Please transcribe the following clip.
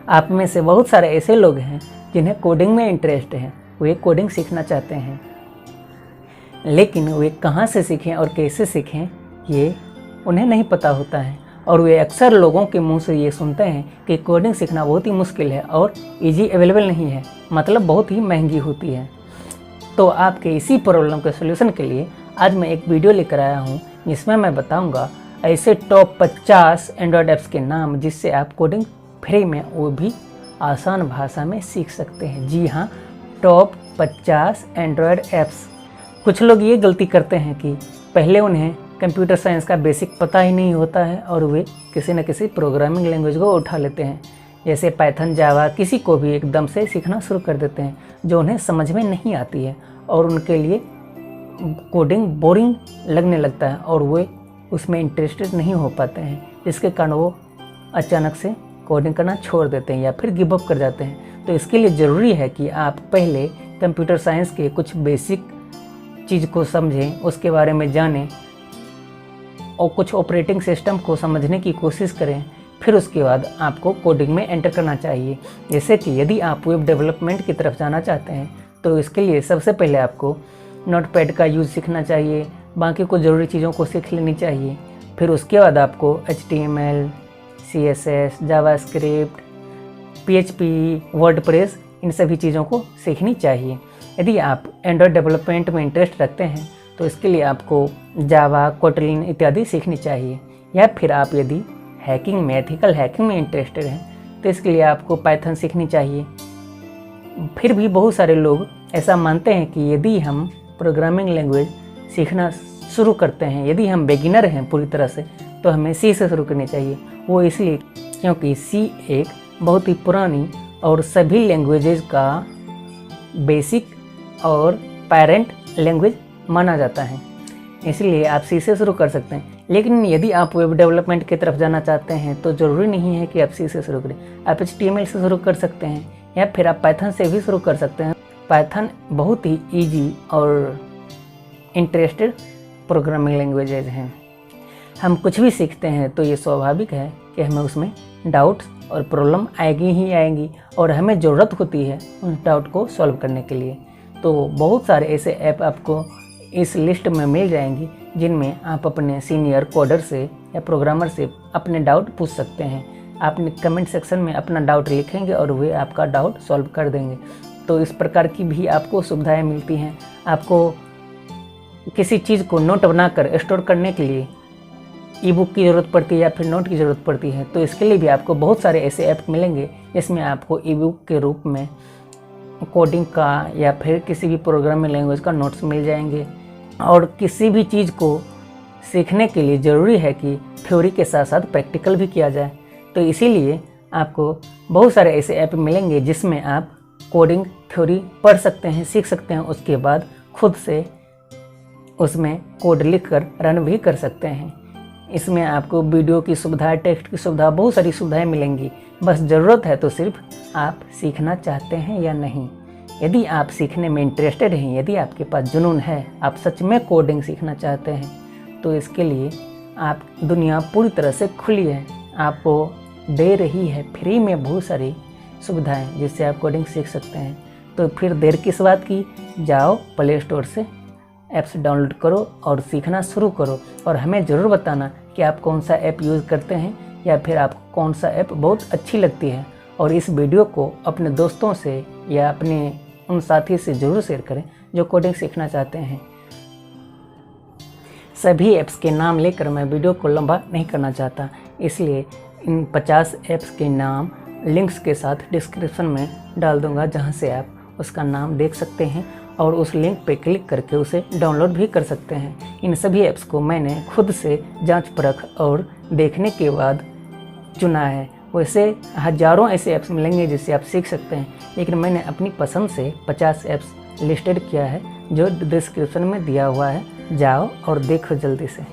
आप में से बहुत सारे ऐसे लोग हैं जिन्हें कोडिंग में इंटरेस्ट है, वे कोडिंग सीखना चाहते हैं, लेकिन वे कहाँ से सीखें और कैसे सीखें ये उन्हें नहीं पता होता है। और वे अक्सर लोगों के मुंह से ये सुनते हैं कि कोडिंग सीखना बहुत ही मुश्किल है और इजी अवेलेबल नहीं है, मतलब बहुत ही महंगी होती है। तो आपके इसी प्रॉब्लम के सोल्यूशन के लिए आज मैं एक वीडियो लेकर आया हूँ, जिसमें मैं बताऊँगा ऐसे टॉप 50 एंड्रॉयड ऐप्स के नाम जिससे आप कोडिंग फ्री में, वो भी आसान भाषा में सीख सकते हैं। जी हाँ, टॉप 50 एंड्रॉयड ऐप्स। कुछ लोग ये गलती करते हैं कि पहले उन्हें कंप्यूटर साइंस का बेसिक पता ही नहीं होता है और वे किसी न किसी प्रोग्रामिंग लैंग्वेज को उठा लेते हैं, जैसे पाइथन, जावा, किसी को भी एकदम से सीखना शुरू कर देते हैं जो उन्हें समझ में नहीं आती है और उनके लिए कोडिंग बोरिंग लगने लगता है और वे उसमें इंटरेस्टेड नहीं हो पाते हैं, जिसके कारण वो अचानक से कोडिंग करना छोड़ देते हैं या फिर गिव अप कर जाते हैं। तो इसके लिए ज़रूरी है कि आप पहले कंप्यूटर साइंस के कुछ बेसिक चीज़ को समझें, उसके बारे में जानें और कुछ ऑपरेटिंग सिस्टम को समझने की कोशिश करें। फिर उसके बाद आपको कोडिंग में एंटर करना चाहिए। जैसे कि यदि आप वेब डेवलपमेंट की तरफ जाना चाहते हैं तो इसके लिए सबसे पहले आपको नोटपैड का यूज़ सीखना चाहिए, बाकी कुछ ज़रूरी चीज़ों को सीख लेनी चाहिए। फिर उसके बाद आपको HTML, CSS, JavaScript, PHP, WordPress, इन सभी चीज़ों को सीखनी चाहिए। यदि आप एंड्रॉयड डेवलपमेंट में इंटरेस्ट रखते हैं तो इसके लिए आपको जावा, कोटलिन इत्यादि सीखनी चाहिए। या फिर आप यदि हैकिंग में, एथिकल हैकिंग में इंटरेस्टेड हैं तो इसके लिए आपको पाइथन सीखनी चाहिए। फिर भी बहुत सारे लोग ऐसा मानते हैं कि यदि हम प्रोग्रामिंग लैंग्वेज सीखना शुरू करते हैं, यदि हम बिगिनर हैं पूरी तरह से, तो हमें सी से शुरू करनी चाहिए। वो इसलिए क्योंकि सी एक बहुत ही पुरानी और सभी लैंग्वेजेज का बेसिक और पेरेंट लैंग्वेज माना जाता है, इसलिए आप सी से शुरू कर सकते हैं। लेकिन यदि आप वेब डेवलपमेंट की तरफ जाना चाहते हैं तो ज़रूरी नहीं है कि आप सी से शुरू करें। आप HTML से शुरू कर सकते हैं या फिर आप पाइथन से भी शुरू कर सकते हैं। पाइथन बहुत ही ईजी और इंटरेस्टेड प्रोग्रामिंग लैंग्वेजेज हैं। हम कुछ भी सीखते हैं तो ये स्वाभाविक है कि हमें उसमें डाउट्स और प्रॉब्लम आएगी ही आएंगी और हमें ज़रूरत होती है उन डाउट को सॉल्व करने के लिए। तो बहुत सारे ऐसे ऐप आपको इस लिस्ट में मिल जाएंगी जिनमें आप अपने सीनियर कोडर से या प्रोग्रामर से अपने डाउट पूछ सकते हैं। आपने कमेंट सेक्शन में अपना डाउट लिखेंगे और वे आपका डाउट सॉल्व कर देंगे। तो इस प्रकार की भी आपको सुविधाएं मिलती हैं। आपको किसी चीज़ को नोट बनाकर स्टोर करने के लिए ई बुक की ज़रूरत पड़ती है या फिर नोट की ज़रूरत पड़ती है, तो इसके लिए भी आपको बहुत सारे ऐसे ऐप मिलेंगे जिसमें आपको ई बुक के रूप में कोडिंग का या फिर किसी भी प्रोग्रामिंग लैंग्वेज का नोट्स मिल जाएंगे। और किसी भी चीज़ को सीखने के लिए ज़रूरी है कि थ्योरी के साथ साथ प्रैक्टिकल भी किया जाए। तो इसीलिए आपको बहुत सारे ऐसे ऐप मिलेंगे जिसमें आप कोडिंग थ्योरी पढ़ सकते हैं, सीख सकते हैं, उसके बाद खुद से उसमें कोड लिखकर रन भी कर सकते हैं। इसमें आपको वीडियो की सुविधा, टेक्स्ट की सुविधा, बहुत सारी सुविधाएं मिलेंगी। बस ज़रूरत है तो सिर्फ आप सीखना चाहते हैं या नहीं। यदि आप सीखने में इंटरेस्टेड हैं, यदि आपके पास जुनून है, आप सच में कोडिंग सीखना चाहते हैं, तो इसके लिए आप दुनिया पूरी तरह से खुली है, आपको दे रही है फ्री में बहुत सारी सुविधाएं जिससे आप कोडिंग सीख सकते हैं। तो फिर देर किस बात की, जाओ प्ले स्टोर से ऐप्स डाउनलोड करो और सीखना शुरू करो और हमें ज़रूर बताना कि आप कौन सा ऐप यूज़ करते हैं या फिर आपको कौन सा ऐप बहुत अच्छी लगती है। और इस वीडियो को अपने दोस्तों से या अपने उन साथी से ज़रूर शेयर करें जो कोडिंग सीखना चाहते हैं। सभी ऐप्स के नाम लेकर मैं वीडियो को लंबा नहीं करना चाहता, इसलिए इन 50 ऐप्स के नाम लिंक्स के साथ डिस्क्रिप्शन में डाल दूंगा, जहां से आप उसका नाम देख सकते हैं और उस लिंक पे क्लिक करके उसे डाउनलोड भी कर सकते हैं। इन सभी ऐप्स को मैंने खुद से जांच परख और देखने के बाद चुना है। वैसे हज़ारों ऐसे ऐप्स मिलेंगे जिससे आप सीख सकते हैं, लेकिन मैंने अपनी पसंद से 50 ऐप्स लिस्टेड किया है जो डिस्क्रिप्शन में दिया हुआ है। जाओ और देखो जल्दी से।